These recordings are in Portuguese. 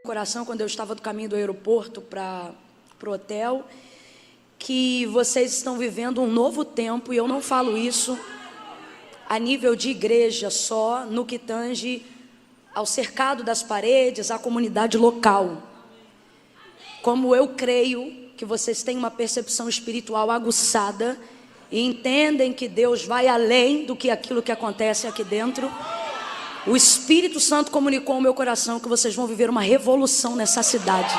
coração quando eu estava do caminho do aeroporto para o hotel, que vocês estão vivendo um novo tempo, e eu não falo isso a nível de igreja só, no que tange ao cercado das paredes, à comunidade local. Como eu creio que vocês têm uma percepção espiritual aguçada e entendem que Deus vai além do que aquilo que acontece aqui dentro, o Espírito Santo comunicou ao meu coração que vocês vão viver uma revolução nessa cidade.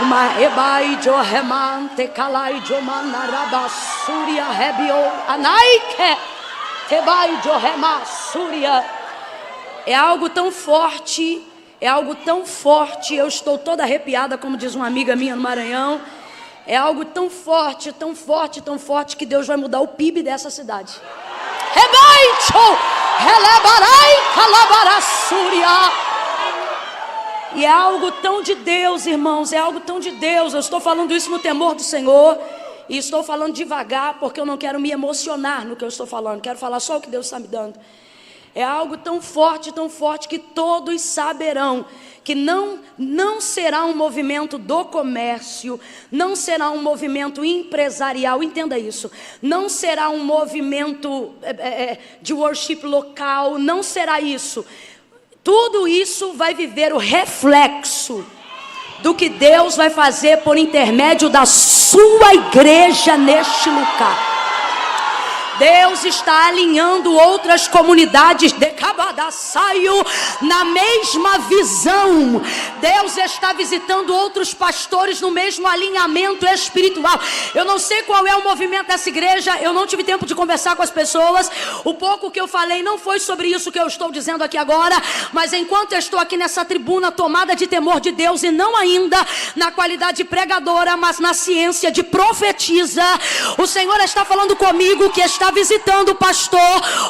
Uma ebaijo remante calaijo manarabasuria rebio anaike ebaijo remasuria. É algo tão forte, eu estou toda arrepiada, como diz uma amiga minha no Maranhão. É algo tão forte, tão forte, tão forte, que Deus vai mudar o PIB dessa cidade. E é algo tão de Deus, irmãos, é algo tão de Deus. Eu estou falando isso no temor do Senhor, e estou falando devagar, porque eu não quero me emocionar no que eu estou falando, quero falar só o que Deus está me dando. É algo tão forte, que todos saberão que não será um movimento do comércio, não será um movimento empresarial, entenda isso, não será um movimento de worship local, não será isso. Tudo isso vai viver o reflexo do que Deus vai fazer por intermédio da sua igreja neste lugar. Deus está alinhando outras comunidades de Cabadaçaio na mesma visão. Deus está visitando outros pastores no mesmo alinhamento espiritual. Eu não sei qual é o movimento dessa igreja, eu não tive tempo de conversar com as pessoas. O pouco que eu falei não foi sobre isso que eu estou dizendo aqui agora, mas enquanto eu estou aqui nessa tribuna tomada de temor de Deus, e não ainda na qualidade de pregadora, mas na ciência de profetisa, o Senhor está falando comigo que está visitando o pastor,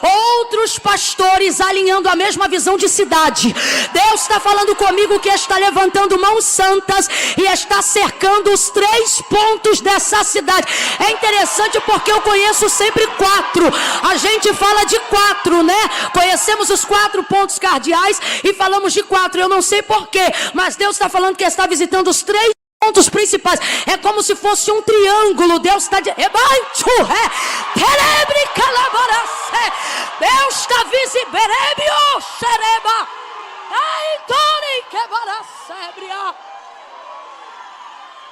outros pastores alinhando a mesma visão de cidade. Deus está falando comigo que está levantando mãos santas e está cercando os 3 pontos dessa cidade. É interessante porque eu conheço sempre 4. A gente fala de 4, né? Conhecemos os 4 pontos cardeais e falamos de 4. Eu não sei porquê, mas Deus está falando que está visitando os 3 pontos principais. É como se fosse um triângulo. Deus está de... Deus está visível.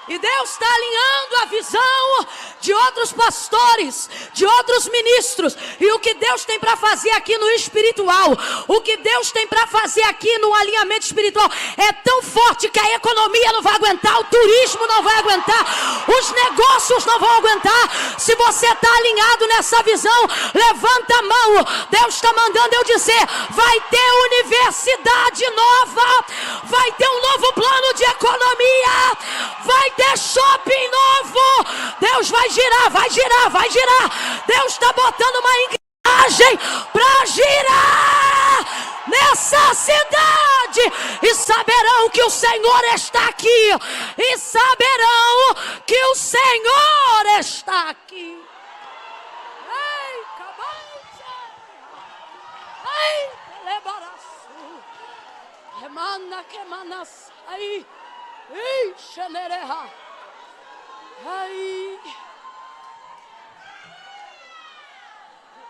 E Deus está alinhando a visão de outros pastores, de outros ministros. E o que Deus tem para fazer aqui no espiritual, o que Deus tem para fazer aqui no alinhamento espiritual é tão forte que a economia não vai aguentar, o turismo não vai aguentar, os negócios não vão aguentar. Se você está alinhado nessa visão, levanta a mão. Deus está mandando eu dizer: vai ter universidade nova, vai ter um novo plano de economia, vai ter shopping novo. Deus vai girar, vai girar, vai girar. Deus está botando uma engrenagem para girar nessa cidade. E saberão que o Senhor está aqui. E saberão que o Senhor está aqui. Ei, ei, lebaraçu, remana que manas aí. Ei, xanereha. Ai.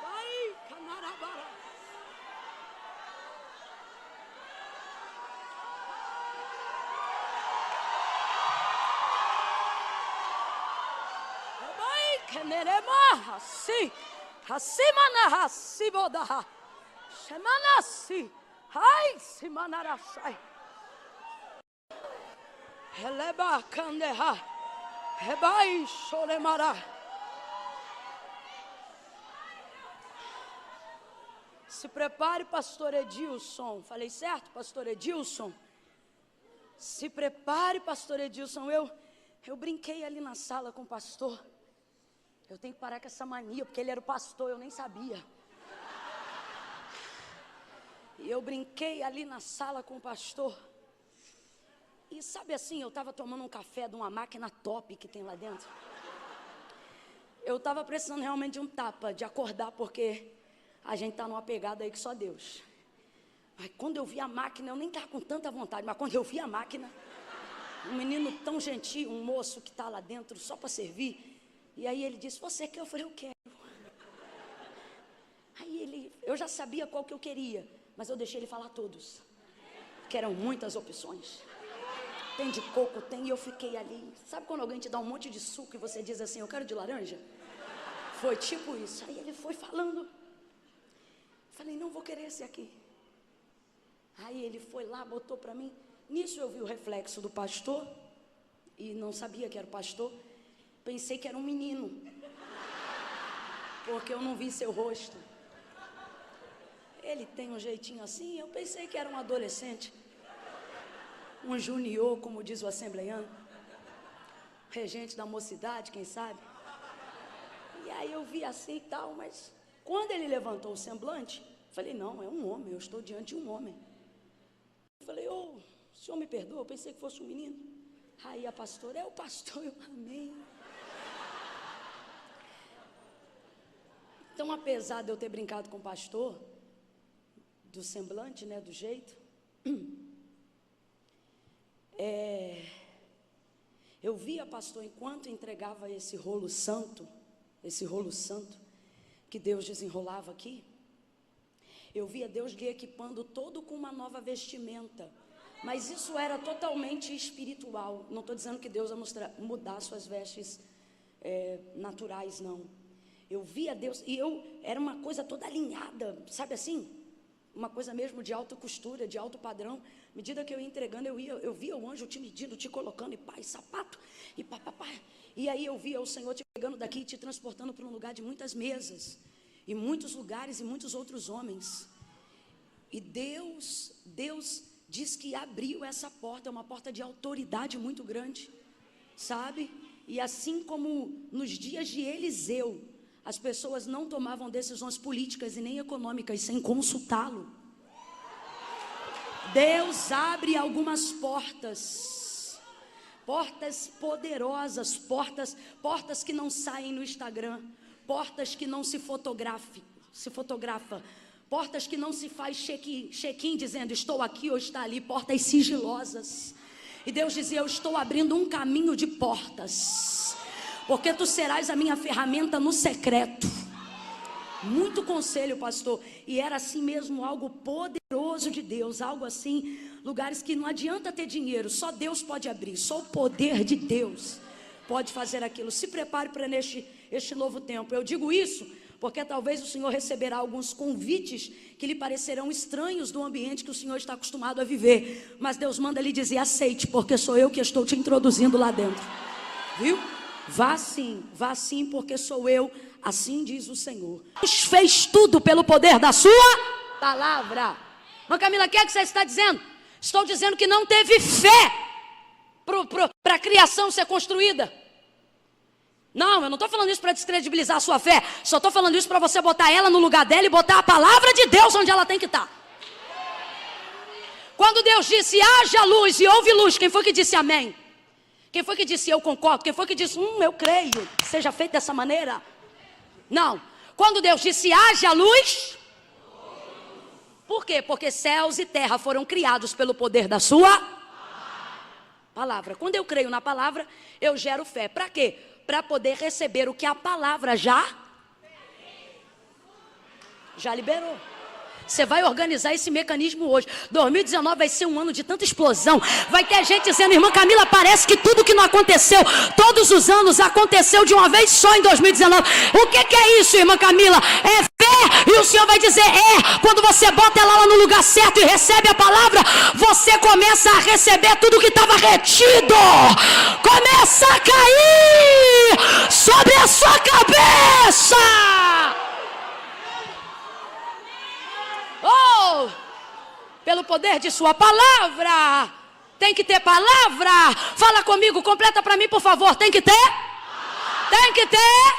Ai, canarabara. Ai, canerema, assim. Assim assim boda. Semana assim. Ai, semanarasai. Heleba candeha, hebai solemara. Se prepare, pastor Edilson. Falei certo, pastor Edilson? Se prepare, pastor Edilson. Eu brinquei ali na sala com o pastor. Eu tenho que parar com essa mania, porque ele era o pastor, eu nem sabia. E eu brinquei ali na sala com o pastor. E sabe assim, eu estava tomando um café de uma máquina top que tem lá dentro. Eu estava precisando realmente de um tapa, de acordar, porque a gente está numa pegada aí que só Deus. Aí quando eu vi a máquina, eu nem estava com tanta vontade, mas quando eu vi a máquina, um menino tão gentil, um moço que está lá dentro só para servir, e aí ele disse, você quer? Eu falei, eu quero. Aí eu já sabia qual que eu queria, mas eu deixei ele falar todos, que eram muitas opções. Tem de coco, tem, e eu fiquei ali. Sabe quando alguém te dá um monte de suco e você diz assim, eu quero de laranja? Foi tipo isso. Aí ele foi falando. Falei, não vou querer esse aqui. Aí ele foi lá, botou para mim. Nisso eu vi o reflexo do pastor, e não sabia que era o pastor. Pensei que era um menino, porque eu não vi seu rosto. Ele tem um jeitinho assim, eu pensei que era um adolescente. Um junior, como diz o assembleiano, regente da mocidade, quem sabe. E aí eu vi assim e tal, mas quando ele levantou o semblante, falei, não, é um homem, eu estou diante de um homem. Eu falei, o senhor me perdoa, eu pensei que fosse um menino. Aí a pastora, é o pastor, eu amei. Então, apesar de eu ter brincado com o pastor, do semblante, né, do jeito, eu via, pastor, enquanto entregava esse rolo santo que Deus desenrolava aqui, eu via Deus lhe equipando todo com uma nova vestimenta, mas isso era totalmente espiritual. Não estou dizendo que Deus vai mudar suas vestes naturais, não. Eu via Deus, e era uma coisa toda alinhada, sabe assim? Uma coisa mesmo de alta costura, de alto padrão. À medida que eu ia entregando, eu via o anjo te medindo, te colocando, e pá, e sapato, e pá. E aí eu via o Senhor te pegando daqui e te transportando para um lugar de muitas mesas, e muitos lugares, e muitos outros homens. E Deus diz que abriu essa porta, é uma porta de autoridade muito grande, sabe? E assim como nos dias de Eliseu, as pessoas não tomavam decisões políticas e nem econômicas sem consultá-lo. Deus abre algumas portas poderosas, portas que não saem no Instagram, portas que não se fotografa, portas que não se faz check-in dizendo estou aqui ou está ali, portas sigilosas. E Deus dizia, eu estou abrindo um caminho de portas, porque tu serás a minha ferramenta no secreto. Muito conselho, pastor. E era assim mesmo, algo poderoso de Deus, algo assim, lugares que não adianta ter dinheiro, só Deus pode abrir, só o poder de Deus pode fazer aquilo. Se prepare para este novo tempo. Eu digo isso porque talvez o Senhor receberá alguns convites que lhe parecerão estranhos do ambiente que o Senhor está acostumado a viver, mas Deus manda lhe dizer, aceite, porque sou eu que estou te introduzindo lá dentro, viu? Vá sim, porque sou eu, assim diz o Senhor. Deus fez tudo pelo poder da sua palavra. Mas Camila, o que é que você está dizendo? Estou dizendo que não teve fé para a criação ser construída. Não, eu não estou falando isso para descredibilizar a sua fé. Só estou falando isso para você botar ela no lugar dela e botar a palavra de Deus onde ela tem que estar. Quando Deus disse, haja luz e houve luz, quem foi que disse amém? Quem foi que disse eu concordo? Quem foi que disse eu creio que seja feito dessa maneira? Não. Quando Deus disse haja luz, por quê? Porque céus e terra foram criados pelo poder da sua palavra. Quando eu creio na palavra, eu gero fé. Para quê? Para poder receber o que a palavra já liberou. Você vai organizar esse mecanismo hoje. 2019 vai ser um ano de tanta explosão. Vai ter gente dizendo, irmã Camila, parece que tudo que não aconteceu todos os anos aconteceu de uma vez só em 2019. O que é isso, irmã Camila? É fé. E o Senhor vai dizer, quando você bota ela lá no lugar certo e recebe a palavra, você começa a receber tudo que estava retido. Começa a cair sobre a sua cabeça. Pelo poder de sua palavra. Tem que ter palavra. Fala comigo, completa para mim, por favor. Tem que ter? Tem que ter?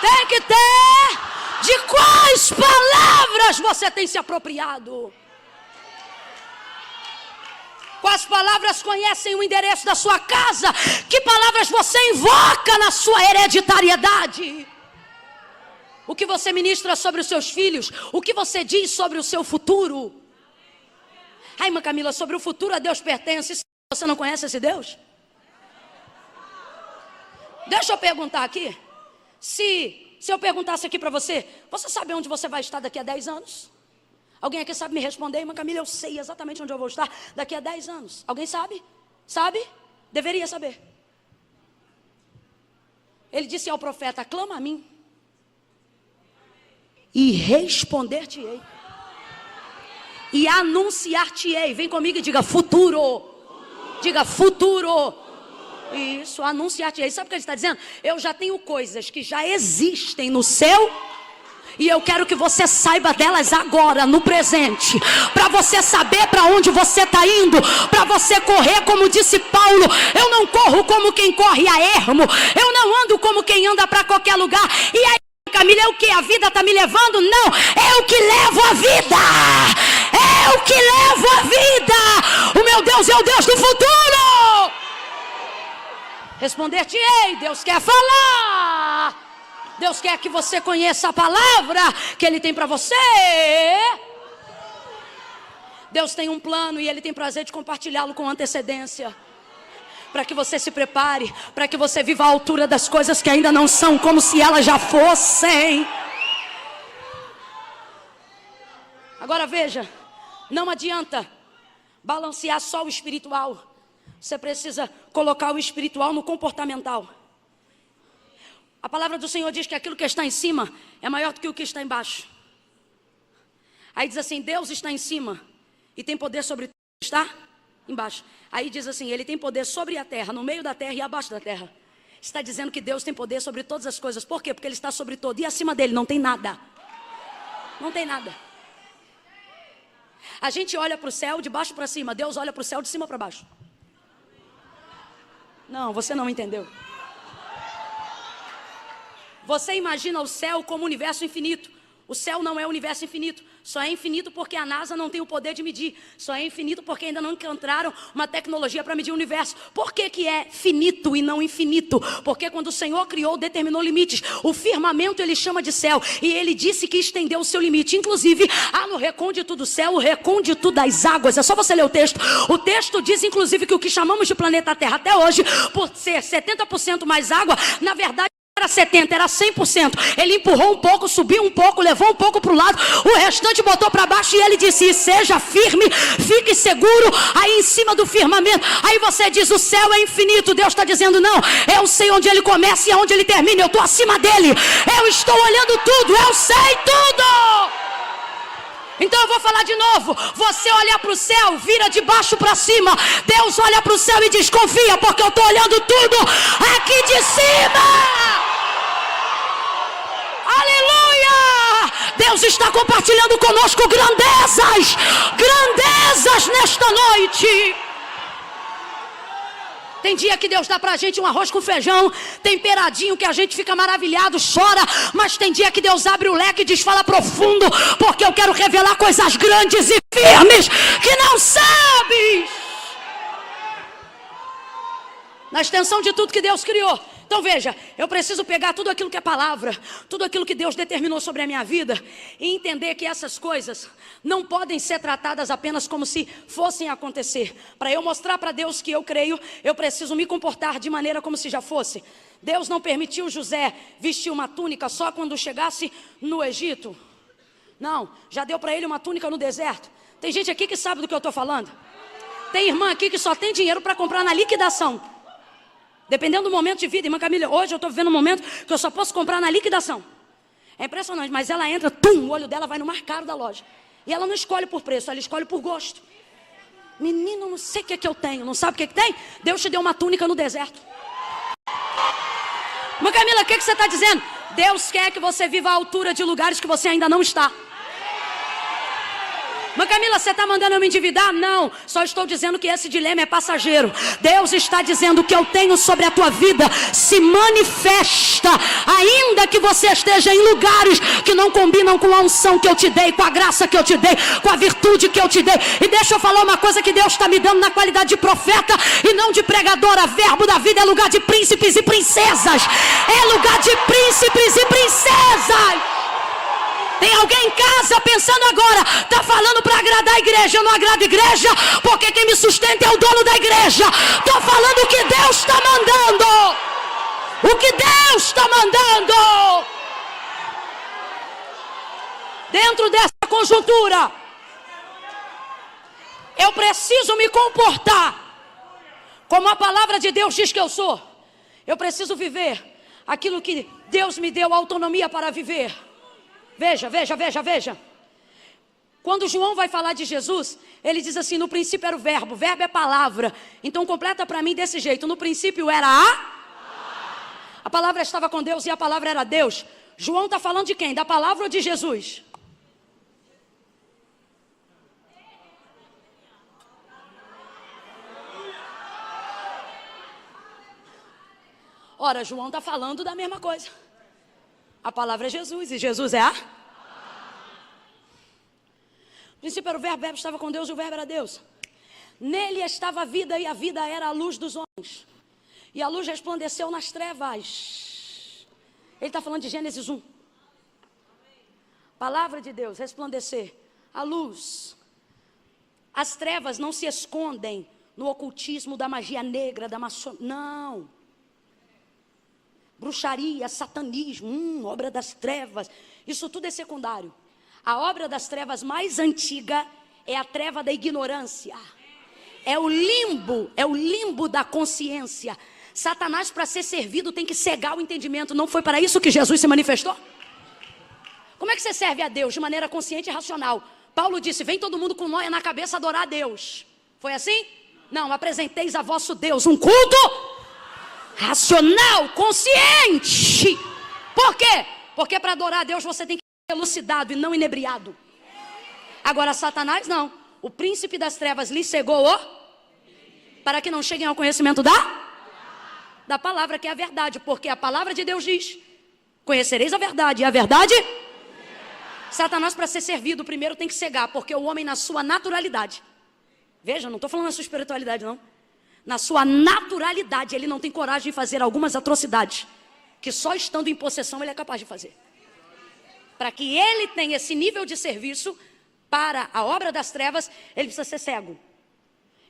Tem que ter? De quais palavras você tem se apropriado? Quais palavras conhecem o endereço da sua casa? Que palavras você invoca na sua hereditariedade? O que você ministra sobre os seus filhos? O que você diz sobre o seu futuro? Ai, irmã Camila, sobre o futuro a Deus pertence. Você não conhece esse Deus? Deixa eu perguntar aqui. Se eu perguntasse aqui para você, você sabe onde você vai estar daqui a 10 anos? Alguém aqui sabe me responder? Irmã Camila, eu sei exatamente onde eu vou estar daqui a 10 anos. Alguém sabe? Sabe? Deveria saber. Ele disse ao profeta, clama a mim e responder-te-ei e anunciar-te-ei. Vem comigo e diga futuro. Diga futuro. Isso, anunciar-te-ei. Sabe o que ele está dizendo? Eu já tenho coisas que já existem no céu e eu quero que você saiba delas agora, no presente, para você saber para onde você está indo, para você correr, como disse Paulo. Eu não corro como quem corre a ermo, eu não ando como quem anda para qualquer lugar. E aí, Camila, é o que? A vida está me levando? Não, é o que levo a vida. É o que levo a vida. O meu Deus é o Deus do futuro. Responder-te-ei, Deus quer falar. Deus quer que você conheça a palavra que Ele tem para você. Deus tem um plano e Ele tem prazer de compartilhá-lo com antecedência, para que você se prepare, para que você viva à altura das coisas que ainda não são, como se elas já fossem. Agora veja, não adianta balancear só o espiritual. Você precisa colocar o espiritual no comportamental. A palavra do Senhor diz que aquilo que está em cima é maior do que o que está embaixo. Aí diz assim, Deus está em cima e tem poder sobre tudo que está embaixo. Aí diz assim, Ele tem poder sobre a terra, no meio da terra e abaixo da terra. Está dizendo que Deus tem poder sobre todas as coisas. Por quê? Porque Ele está sobre todo. E acima dele não tem nada. Não tem nada. A gente olha para o céu de baixo para cima. Deus olha para o céu de cima para baixo. Não, você não entendeu. Você imagina o céu como um universo infinito. O céu não é um universo infinito. Só é infinito porque a NASA não tem o poder de medir. Só é infinito porque ainda não encontraram uma tecnologia para medir o universo. Por que que é finito e não infinito? Porque quando o Senhor criou, determinou limites. O firmamento Ele chama de céu. E Ele disse que estendeu o seu limite. Inclusive, há no recôndito do céu o recôndito das águas. É só você ler o texto. O texto diz, inclusive, que o que chamamos de planeta Terra até hoje, por ser 70% mais água, na verdade, era 70%, era 100%. Ele empurrou um pouco, subiu um pouco, levou um pouco para o lado, o restante botou para baixo e ele disse, seja firme, fique seguro aí em cima do firmamento. Aí você diz, o céu é infinito. Deus está dizendo, não, eu sei onde ele começa e onde ele termina, eu estou acima dele, eu estou olhando tudo, eu sei tudo. Então eu vou falar de novo. Você olha para o céu, vira de baixo para cima. Deus olha para o céu e diz, confia, porque eu estou olhando tudo aqui de cima. Aleluia! Deus está compartilhando conosco grandezas nesta noite. Tem dia que Deus dá pra gente um arroz com feijão temperadinho, que a gente fica maravilhado, chora. Mas tem dia que Deus abre o leque e diz, fala profundo, porque eu quero revelar coisas grandes e firmes que não sabes. Na extensão de tudo que Deus criou. Então veja, eu preciso pegar tudo aquilo que é palavra, tudo aquilo que Deus determinou sobre a minha vida e entender que essas coisas não podem ser tratadas apenas como se fossem acontecer. Para eu mostrar para Deus que eu creio, eu preciso me comportar de maneira como se já fosse. Deus não permitiu José vestir uma túnica só quando chegasse no Egito. Não, já deu para ele uma túnica no deserto. Tem gente aqui que sabe do que eu estou falando. Tem irmã aqui que só tem dinheiro para comprar na liquidação. Dependendo do momento de vida, irmã Camila, hoje eu estou vivendo um momento que eu só posso comprar na liquidação. É impressionante, mas ela entra, o olho dela vai no mais caro da loja. E ela não escolhe por preço, ela escolhe por gosto. Menino, não sei o que é que eu tenho, não sabe o que é que tem? Deus te deu uma túnica no deserto. Irmã Camila, o que você está dizendo? Deus quer que você viva à altura de lugares que você ainda não está. Mas Camila, você está mandando eu me endividar? Não, só estou dizendo que esse dilema é passageiro. Deus está dizendo que eu tenho sobre a tua vida se manifesta, ainda que você esteja em lugares que não combinam com a unção que eu te dei, com a graça que eu te dei, com a virtude que eu te dei. E deixa eu falar uma coisa que Deus está me dando na qualidade de profeta e não de pregadora. Verbo da vida é lugar de príncipes e princesas. É lugar de príncipes e princesas. Tem alguém em casa pensando agora, está falando para agradar a igreja, eu não agrado a igreja, porque quem me sustenta é o dono da igreja. Estou falando o que Deus está mandando. O que Deus está mandando. Dentro dessa conjuntura, eu preciso me comportar como a palavra de Deus diz que eu sou. Eu preciso viver aquilo que Deus me deu autonomia para viver. Veja. Quando João vai falar de Jesus, ele diz assim: no princípio era o verbo é palavra. Então completa para mim desse jeito: no princípio era a palavra estava com Deus e a palavra era Deus. João está falando de quem? Da palavra ou de Jesus? Ora, João está falando da mesma coisa. A palavra é Jesus e Jesus é No princípio era o verbo estava com Deus e o verbo era Deus. Nele estava a vida e a vida era a luz dos homens. E a luz resplandeceu nas trevas. Ele está falando de Gênesis 1. Palavra de Deus, resplandecer. A luz. As trevas não se escondem no ocultismo da magia negra, da maçonaria. Não. Bruxaria, satanismo, obra das trevas, isso tudo é secundário. A obra das trevas mais antiga é a treva da ignorância. É o limbo da consciência. Satanás, para ser servido, tem que cegar o entendimento. Não foi para isso que Jesus se manifestou? Como é que você serve a Deus? De maneira consciente e racional. Paulo disse: vem todo mundo com nóia na cabeça adorar a Deus. Foi assim? Não, apresenteis a vosso Deus um culto racional, consciente. Por quê? Porque para adorar a Deus você tem que ser elucidado e não inebriado. Agora Satanás não. O príncipe das trevas lhe cegou para que não cheguem ao conhecimento da palavra, que é a verdade. Porque a palavra de Deus diz: conhecereis a verdade, e a verdade... Satanás, para ser servido, primeiro tem que cegar, porque o homem, na sua naturalidade, veja, não estou falando na sua espiritualidade não, na sua naturalidade, ele não tem coragem de fazer algumas atrocidades que só estando em possessão ele é capaz de fazer. Para que ele tenha esse nível de serviço para a obra das trevas, ele precisa ser cego.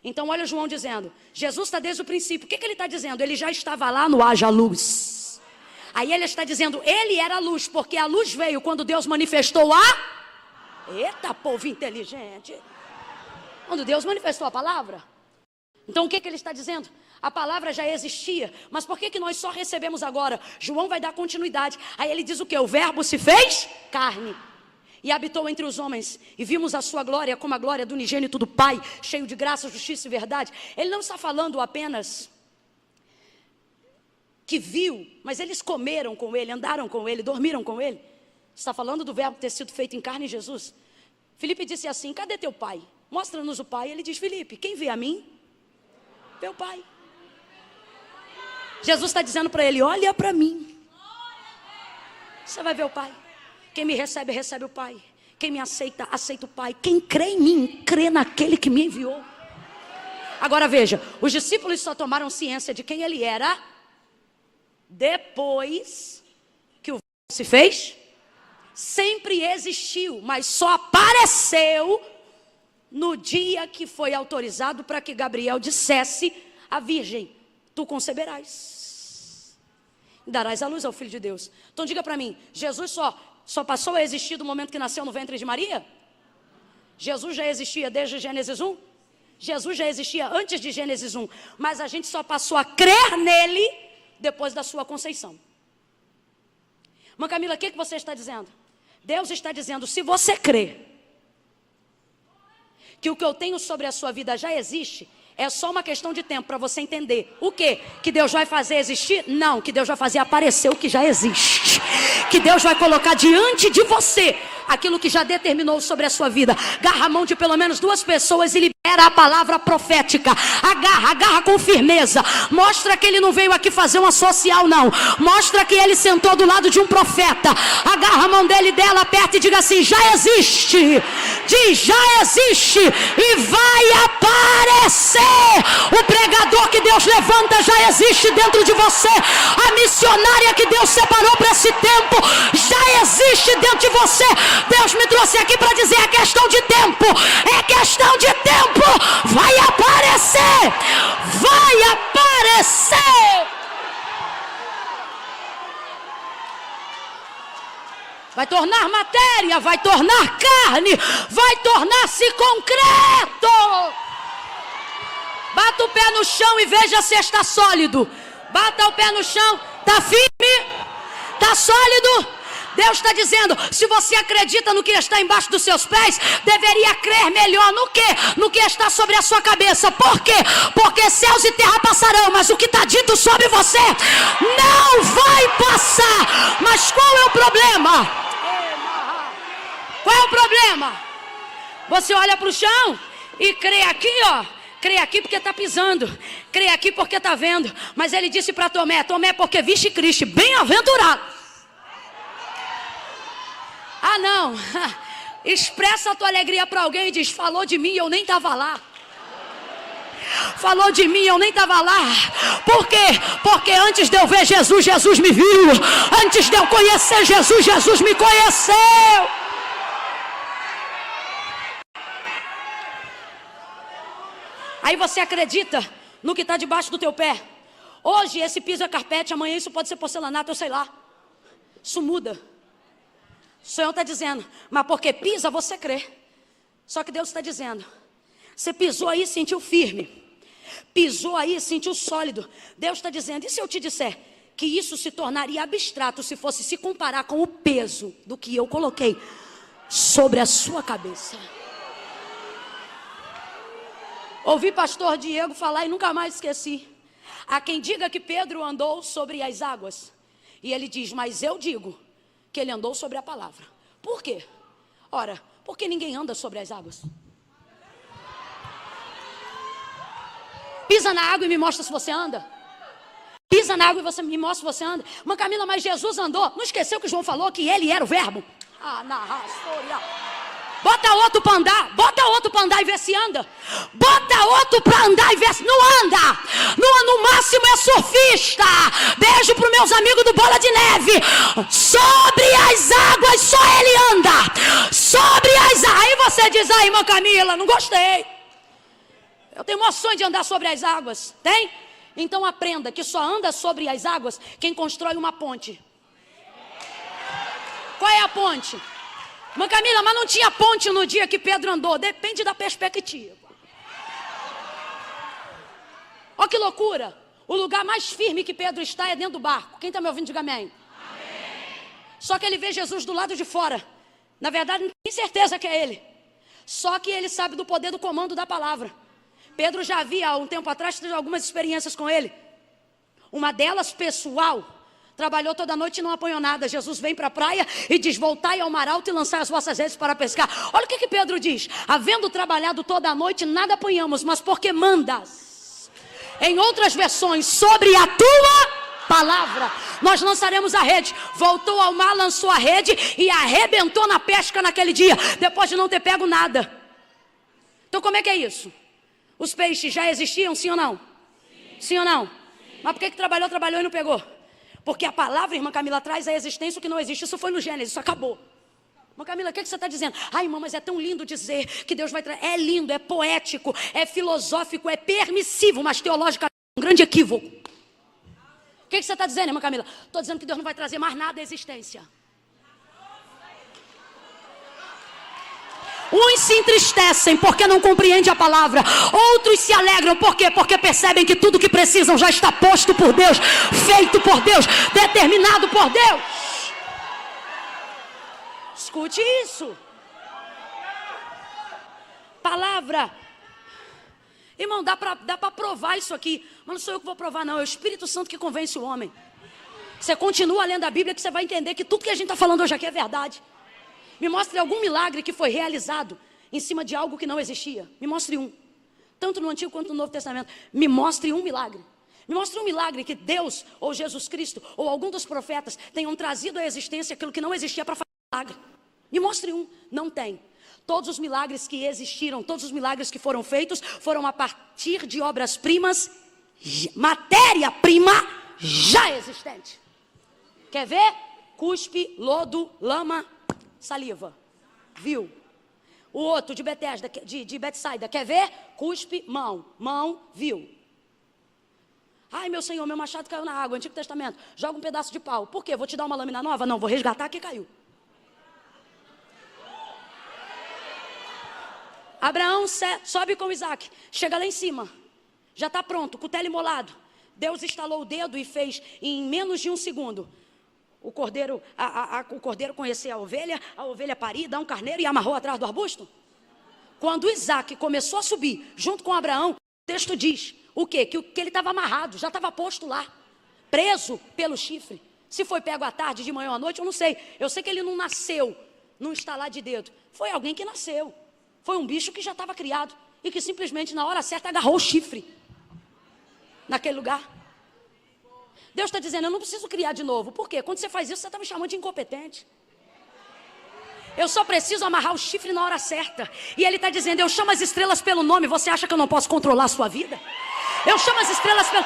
Então olha João dizendo: Jesus está desde o princípio. O que ele está dizendo? Ele já estava lá no haja luz. Aí ele está dizendo: ele era a luz, porque a luz veio quando Deus manifestou Eita, povo inteligente! Quando Deus manifestou a palavra. Então o que ele está dizendo? A palavra já existia, mas por que nós só recebemos agora? João vai dar continuidade. Aí ele diz o quê? O verbo se fez carne e habitou entre os homens, e vimos a sua glória como a glória do unigênito do Pai, cheio de graça, justiça e verdade. Ele não está falando apenas que viu, mas eles comeram com ele, andaram com ele, dormiram com ele. Está falando do verbo ter sido feito em carne em Jesus. Filipe disse assim: cadê teu pai? Mostra-nos o pai. Ele diz: Filipe, quem vê a mim, vê o pai. Jesus está dizendo para ele: olha para mim, você vai ver o pai. Quem me recebe, recebe o pai. Quem me aceita, aceita o pai. Quem crê em mim, crê naquele que me enviou. Agora veja, os discípulos só tomaram ciência de quem ele era depois que o verbo se fez. Sempre existiu, mas só apareceu no dia que foi autorizado para que Gabriel dissesse à virgem: tu conceberás e darás à luz ao Filho de Deus. Então diga para mim, Jesus só passou a existir do momento que nasceu no ventre de Maria? Jesus já existia desde Gênesis 1? Jesus já existia antes de Gênesis 1, mas a gente só passou a crer nele depois da sua conceição. Mãe Camila, o que você está dizendo? Deus está dizendo: se você crê que o que eu tenho sobre a sua vida já existe, é só uma questão de tempo para você entender. O quê? Que Deus vai fazer existir? Não, que Deus vai fazer aparecer o que já existe. Que Deus vai colocar diante de você aquilo que já determinou sobre a sua vida. Garra a mão de pelo menos 2 pessoas e libera Era a palavra profética. Agarra com firmeza. Mostra que ele não veio aqui fazer uma social, não. Mostra que ele sentou do lado de um profeta. Agarra a mão dele e dela, aperta e diga assim: já existe. Diz: já existe. E vai aparecer. O pregador que Deus levanta já existe dentro de você. A missionária que Deus separou para esse tempo já existe dentro de você. Deus me trouxe aqui para dizer: é questão de tempo. É questão de tempo. Vai aparecer. Vai aparecer. Vai tornar matéria, vai tornar carne, vai tornar-se concreto. Bata o pé no chão e veja se está sólido. Bata o pé no chão, está firme, está sólido. Deus está dizendo: se você acredita no que está embaixo dos seus pés, deveria crer melhor no quê? No que está sobre a sua cabeça. Por quê? Porque céus e terra passarão, mas o que está dito sobre você não vai passar. Mas qual é o problema? Qual é o problema? Você olha para o chão e crê aqui, ó. Crê aqui porque está pisando. Crê aqui porque está vendo. Mas ele disse para Tomé: Tomé, porque viste Cristo, bem-aventurado. Ah, não. Expressa a tua alegria para alguém e diz: falou de mim e eu nem estava lá. Falou de mim, eu nem estava lá. Por quê? Porque antes de eu ver Jesus, Jesus me viu. Antes de eu conhecer Jesus, Jesus me conheceu. Aí você acredita no que está debaixo do teu pé. Hoje esse piso é carpete, amanhã isso pode ser porcelanato, eu sei lá. Isso muda. O Senhor está dizendo: mas porque pisa, você crê. Só que Deus está dizendo: você pisou aí e sentiu firme. Pisou aí e sentiu sólido. Deus está dizendo: e se eu te disser que isso se tornaria abstrato se fosse se comparar com o peso do que eu coloquei sobre a sua cabeça? Ouvi pastor Diego falar e nunca mais esqueci. Há quem diga que Pedro andou sobre as águas. E ele diz: mas eu digo que ele andou sobre a palavra. Por quê? Ora, porque ninguém anda sobre as águas. Pisa na água e me mostra se você anda. Pisa na água e você me mostra se você anda. Mas Camila, mas Jesus andou. Não esqueceu que João falou que ele era o verbo? Ah, na rastoria. Bota outro para andar. Bota outro para andar e vê se anda. Bota outro para andar e vê se não anda. No máximo é surfista. Beijo para os meus amigos do Bola de Neve. Sobre as águas só ele anda. Sobre as águas. Aí você diz: ah, irmã Camila, não gostei. Eu tenho emoções de andar sobre as águas. Tem? Então aprenda que só anda sobre as águas quem constrói uma ponte. Qual é a ponte? Irmã Camila, mas não tinha ponte no dia que Pedro andou. Depende da perspectiva. Olha que loucura. O lugar mais firme que Pedro está é dentro do barco. Quem está me ouvindo, diga amém. Só que ele vê Jesus do lado de fora. Na verdade, não tem certeza que é ele. Só que ele sabe do poder do comando da palavra. Pedro já havia, há um tempo atrás, tido algumas experiências com ele. Uma delas, pessoal. Trabalhou toda a noite e não apanhou nada. Jesus vem para a praia e diz: voltai ao mar alto e lançai as vossas redes para pescar. Olha o que Pedro diz: havendo trabalhado toda a noite, nada apanhamos, mas porque mandas. Em outras versões, sobre a tua palavra nós lançaremos a rede. Voltou ao mar, lançou a rede e arrebentou na pesca naquele dia, depois de não ter pego nada. Então como é que é isso? Os peixes já existiam, sim ou não? Sim ou não? Mas por que trabalhou e não pegou? Porque a palavra, irmã Camila, traz a existência o que não existe. Isso foi no Gênesis, isso acabou. Irmã Camila, o que você está dizendo? Ai, irmã, mas é tão lindo dizer que Deus vai trazer. É lindo, é poético, é filosófico, é permissivo, mas teologicamente é um grande equívoco. O que você está dizendo, irmã Camila? Estou dizendo que Deus não vai trazer mais nada à existência. Uns se entristecem porque não compreendem a palavra. Outros se alegram, por quê? Porque percebem que tudo que precisam já está posto por Deus, feito por Deus, determinado por Deus. Escute isso. Palavra. Irmão, dá para provar isso aqui. Mas não sou eu que vou provar, não. É o Espírito Santo que convence o homem. Você continua lendo a Bíblia que você vai entender que tudo que a gente está falando hoje aqui é verdade. Me mostre algum milagre que foi realizado em cima de algo que não existia. Me mostre um. tanto no Antigo quanto no Novo Testamento. Me mostre um milagre. Me mostre um milagre que Deus, ou Jesus Cristo, ou algum dos profetas tenham trazido à existência aquilo que não existia para fazer milagre. Me mostre um. Não tem. Todos os milagres que existiram, todos os milagres que foram feitos, foram a partir de obras-primas, matéria-prima já existente. Quer ver? Cuspe, lodo, lama, saliva. Viu? O outro de Betesda, de Betsaida, quer ver? Cuspe, mão, viu? Ai, meu Senhor, meu machado caiu na água, Antigo Testamento. Joga um pedaço de pau. Por quê? Vou te dar uma lâmina nova? Não, vou resgatar que caiu. Abraão sobe com Isaac, chega lá em cima. Já está pronto, cutelo imolado. Deus estalou o dedo e fez em menos de um segundo. O cordeiro conhecia a ovelha parir, dá um carneiro e amarrou atrás do arbusto. Quando Isaac começou a subir junto com Abraão, o texto diz o quê? Que ele estava amarrado, já estava posto lá, preso pelo chifre. Se foi pego à tarde, de manhã ou à noite, eu não sei. Eu sei que ele não nasceu num estalar de dedo. Foi alguém que nasceu. Foi um bicho que já estava criado e que simplesmente na hora certa agarrou o chifre naquele lugar. Deus está dizendo, eu não preciso criar de novo. Por quê? Quando você faz isso, você está me chamando de incompetente. Eu só preciso amarrar o chifre na hora certa. E Ele está dizendo, eu chamo as estrelas pelo nome. Você acha que eu não posso controlar a sua vida? Eu chamo as estrelas pelo...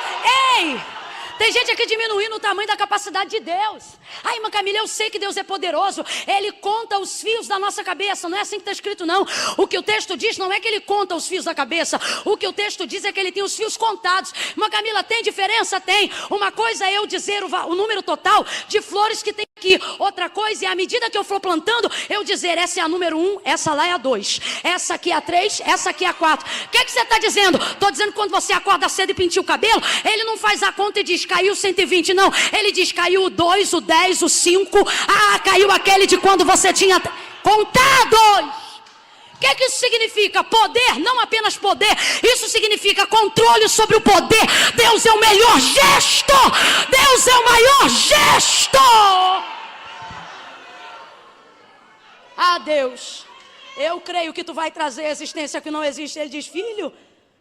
Ei! Tem gente aqui diminuindo o tamanho da capacidade de Deus. Ai, irmã Camila, eu sei que Deus é poderoso. Ele conta os fios da nossa cabeça. Não é assim que está escrito, não. O que o texto diz não é que Ele conta os fios da cabeça. O que o texto diz é que Ele tem os fios contados. Irmã Camila, tem diferença? Tem. Uma coisa é eu dizer o número total de flores que tem aqui. Outra coisa é, à medida que eu for plantando, eu dizer, essa é a número 1, essa lá é a 2. Essa aqui é a 3, essa aqui é a 4. O que você está dizendo? Estou dizendo que quando você acorda cedo e pintia o cabelo, Ele não faz a conta e diz, caiu 120, não. Ele diz, caiu o 2, o 10, o 5. Ah, caiu aquele de quando você tinha contados. O que isso significa? Poder, não apenas poder. Isso significa controle sobre o poder. Deus é o melhor gesto. Deus é o maior gesto. Ah, Deus, eu creio que tu vai trazer a existência que não existe. Ele diz, filho,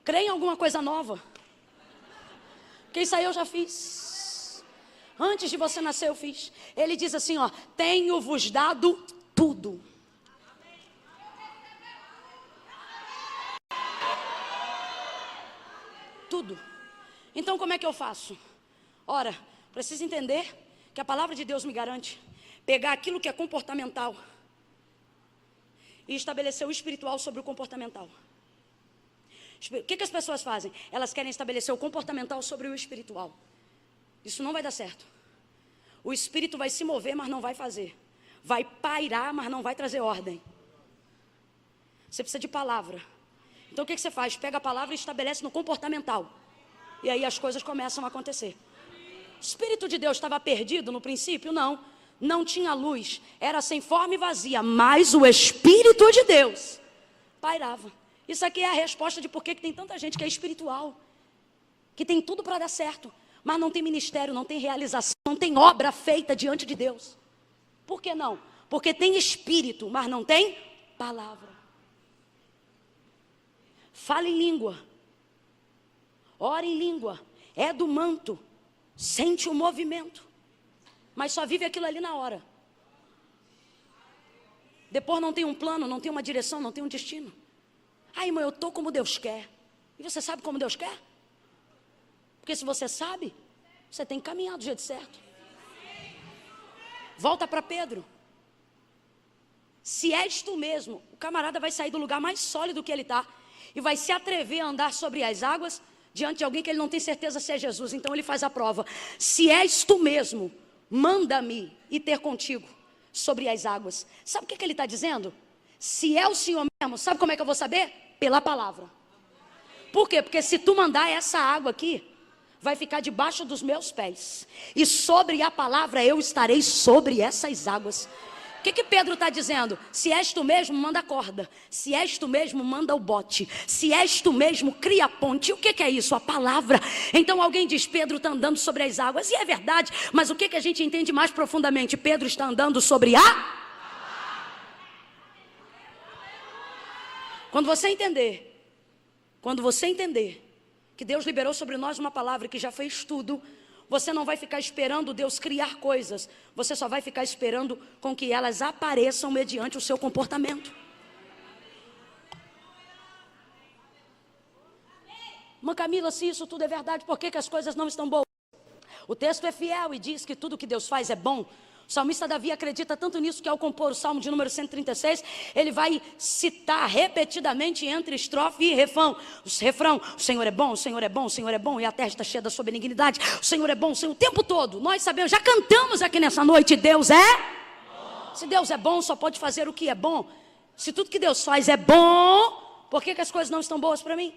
creia em alguma coisa nova. Porque isso aí eu já fiz. Antes de você nascer eu fiz. Ele diz assim, ó, tenho-vos dado tudo. Tudo. Então como é que eu faço? Ora, preciso entender que a palavra de Deus me garante pegar aquilo que é comportamental e estabelecer o espiritual sobre o comportamental. O que as pessoas fazem? Elas querem estabelecer o comportamental sobre o espiritual. Isso não vai dar certo. O espírito vai se mover, mas não vai fazer. Vai pairar, mas não vai trazer ordem. Você precisa de palavra. Então o que você faz? Pega a palavra e estabelece no comportamental. E aí as coisas começam a acontecer. O Espírito de Deus estava perdido no princípio? Não. Não tinha luz. Era sem forma e vazia. Mas o Espírito de Deus pairava. Isso aqui é a resposta de por que tem tanta gente que é espiritual. Que tem tudo para dar certo. Mas não tem ministério, não tem realização, não tem obra feita diante de Deus. Por que não? Porque tem espírito, mas não tem palavra. Fala em língua. Ora em língua. É do manto. Sente o movimento. Mas só vive aquilo ali na hora. Depois não tem um plano, não tem uma direção, não tem um destino. Ah, irmão, eu estou como Deus quer. E você sabe como Deus quer? Porque se você sabe, você tem que caminhar do jeito certo. Volta para Pedro. Se és tu mesmo, o camarada vai sair do lugar mais sólido que ele está e vai se atrever a andar sobre as águas diante de alguém que ele não tem certeza se é Jesus. Então ele faz a prova. Se és tu mesmo, manda-me ir ter contigo sobre as águas. Sabe o que ele está dizendo? Se é o Senhor mesmo, sabe como é que eu vou saber? Pela palavra. Por quê? Porque se tu mandar essa água aqui, vai ficar debaixo dos meus pés. E sobre a palavra eu estarei sobre essas águas. O que Pedro está dizendo? Se és tu mesmo, manda a corda. Se és tu mesmo, manda o bote. Se és tu mesmo, cria a ponte. E o que é isso? A palavra. Então alguém diz, Pedro está andando sobre as águas. E é verdade, mas o que a gente entende mais profundamente? Pedro está andando sobre a... Quando você entender Quando você entender que Deus liberou sobre nós uma palavra que já fez tudo, você não vai ficar esperando Deus criar coisas. Você só vai ficar esperando com que elas apareçam mediante o seu comportamento. Irmã Camila, se isso tudo é verdade, por que as coisas não estão boas? O texto é fiel e diz que tudo que Deus faz é bom. O salmista Davi acredita tanto nisso que ao compor o Salmo de número 136, ele vai citar repetidamente entre estrofe e refrão. O Senhor é bom, o Senhor é bom, o Senhor é bom, e a terra está cheia da sua benignidade. O Senhor é bom, o Senhor, o tempo todo. Nós sabemos, já cantamos aqui nessa noite, Deus é bom. Se Deus é bom, só pode fazer o que é bom. Se tudo que Deus faz é bom, por que as coisas não estão boas para mim?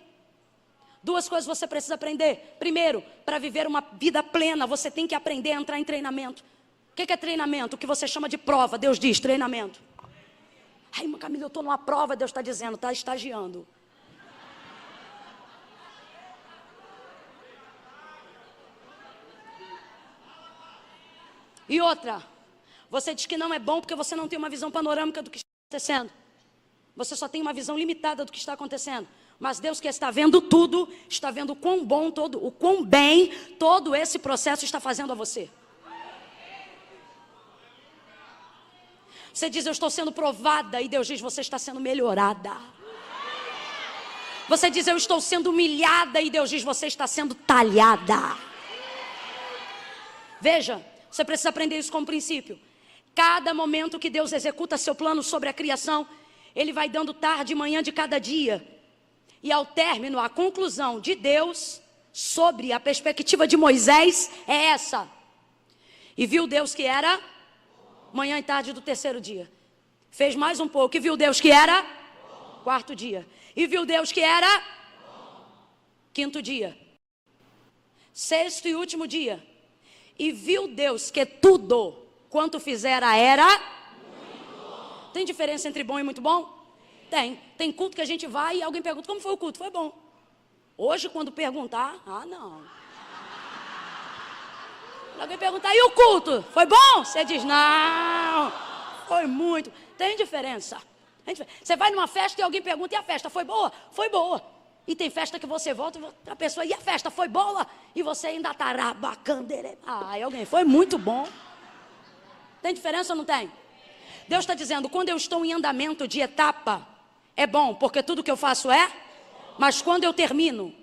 Duas coisas você precisa aprender. Primeiro, para viver uma vida plena, você tem que aprender a entrar em treinamento. O que é treinamento? O que você chama de prova. Deus diz, treinamento. Ai, irmã Camila, eu estou numa prova, Deus está dizendo, está estagiando. E outra, você diz que não é bom porque você não tem uma visão panorâmica do que está acontecendo. Você só tem uma visão limitada do que está acontecendo. Mas Deus que está vendo tudo, está vendo o quão bom o quão bem todo esse processo está fazendo a você. Você diz, eu estou sendo provada, e Deus diz, você está sendo melhorada. Você diz, eu estou sendo humilhada, e Deus diz, você está sendo talhada. Veja, você precisa aprender isso como princípio. Cada momento que Deus executa seu plano sobre a criação, Ele vai dando tarde e manhã de cada dia. E ao término, a conclusão de Deus sobre a perspectiva de Moisés é essa. E viu Deus que era manhã e tarde do terceiro dia. Fez mais um pouco. E viu Deus que era quarto dia. E viu Deus que era quinto dia. Sexto e último dia. E viu Deus que tudo quanto fizera era muito bom. Tem diferença entre bom e muito bom? Tem culto que a gente vai e alguém pergunta, como foi o culto? Foi bom. Hoje, quando perguntar, não. Alguém perguntar, e o culto? Foi bom? Você diz, não, foi muito. Tem diferença. Você vai numa festa e alguém pergunta, e a festa foi boa? Foi boa. E tem festa que você volta e a pessoa, e a festa foi boa? E você ainda tá rabacandere. E alguém, foi muito bom. Tem diferença ou não tem? Deus está dizendo, quando eu estou em andamento de etapa, é bom, porque tudo que eu faço é, mas quando eu termino.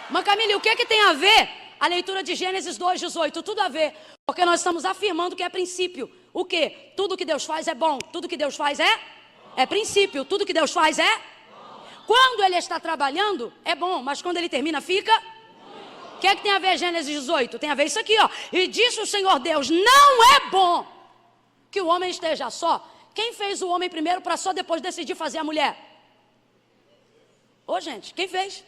Mas Camila, o que tem a ver a leitura de Gênesis 2:18? Tudo a ver, porque nós estamos afirmando que é princípio. O quê? Tudo que Deus faz é bom, tudo que Deus faz é princípio, tudo que Deus faz é. Quando Ele está trabalhando, é bom, mas quando Ele termina, fica. O que tem a ver Gênesis 18? Tem a ver isso aqui, ó. E disse o Senhor Deus, não é bom que o homem esteja só. Quem fez o homem primeiro para só depois decidir fazer a mulher? Gente, quem fez?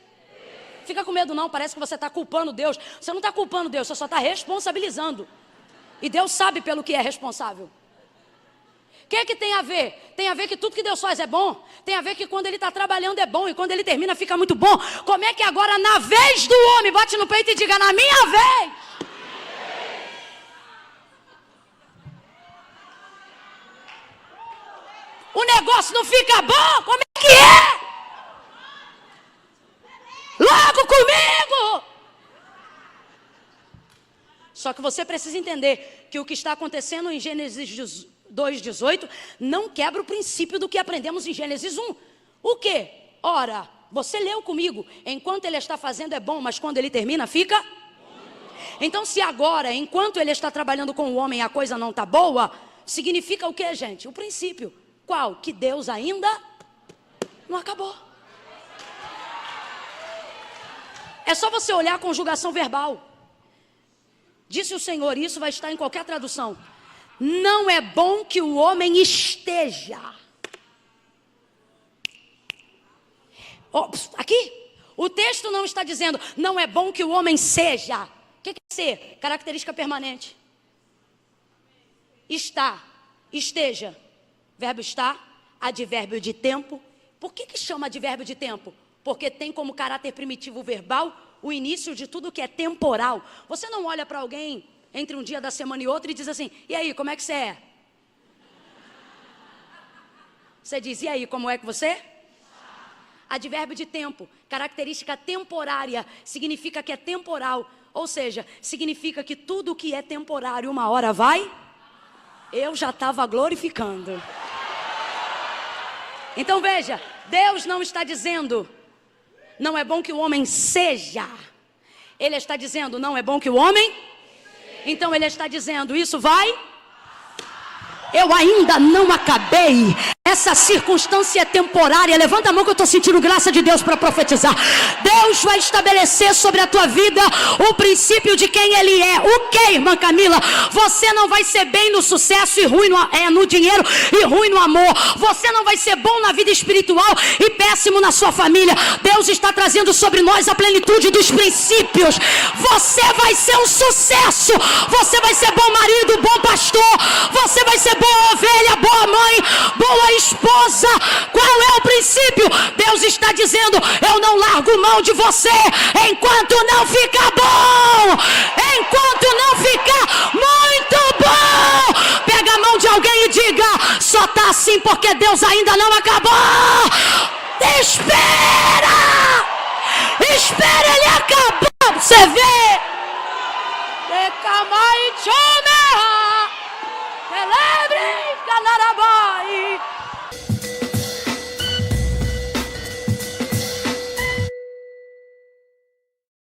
Fica com medo não, parece que você está culpando Deus. Você não está culpando Deus, você só está responsabilizando. E Deus sabe pelo que é responsável. O que tem a ver? Tem a ver que tudo que Deus faz é bom. Tem a ver que quando Ele está trabalhando é bom. E quando Ele termina fica muito bom. Como é que agora na vez do homem, bate no peito e diga, na minha vez. O negócio não fica bom? Como é que é? Logo comigo! Só que você precisa entender que o que está acontecendo em Gênesis 2:18 não quebra o princípio do que aprendemos em Gênesis 1. O quê? Ora, você leu comigo, enquanto Ele está fazendo é bom, mas quando Ele termina fica? Então se agora, enquanto Ele está trabalhando com o homem, a coisa não está boa, significa o quê, gente? O princípio. Qual? Que Deus ainda não acabou. É só você olhar a conjugação verbal. Disse o Senhor, isso vai estar em qualquer tradução. Não é bom que o homem esteja. Aqui, o texto não está dizendo, não é bom que o homem seja. O que é ser? Característica permanente. Está, esteja. Verbo está, advérbio de tempo. Por que chama advérbio de tempo? Porque tem como caráter primitivo verbal o início de tudo que é temporal. Você não olha para alguém entre um dia da semana e outro e diz assim, e aí, como é que você é? Você diz, e aí, como é que você? Advérbio de tempo, característica temporária, significa que é temporal. Ou seja, significa que tudo que é temporário, uma hora vai. Eu já estava glorificando. Então veja, Deus não está dizendo, não é bom que o homem seja. Ele está dizendo, não é bom que o homem. Então ele está dizendo, isso vai. Eu ainda não acabei. Essa circunstância é temporária. Levanta a mão que eu estou sentindo graça de Deus para profetizar. Deus vai estabelecer sobre a tua vida o princípio de quem Ele é. O que, irmã Camila? Você não vai ser bem no sucesso e ruim no dinheiro e ruim no amor. Você não vai ser bom na vida espiritual e péssimo na sua família. Deus está trazendo sobre nós a plenitude dos princípios. Você vai ser um sucesso. Você vai ser bom marido, bom pastor. Você vai ser boa ovelha, boa mãe, boa esposa. Qual é o princípio? Deus está dizendo, eu não largo mão de você enquanto não ficar bom, enquanto não ficar muito bom. Pega a mão de alguém e diga, só está assim porque Deus ainda não acabou. Espera Ele acabar. Você vê? Celebre, Canarabá.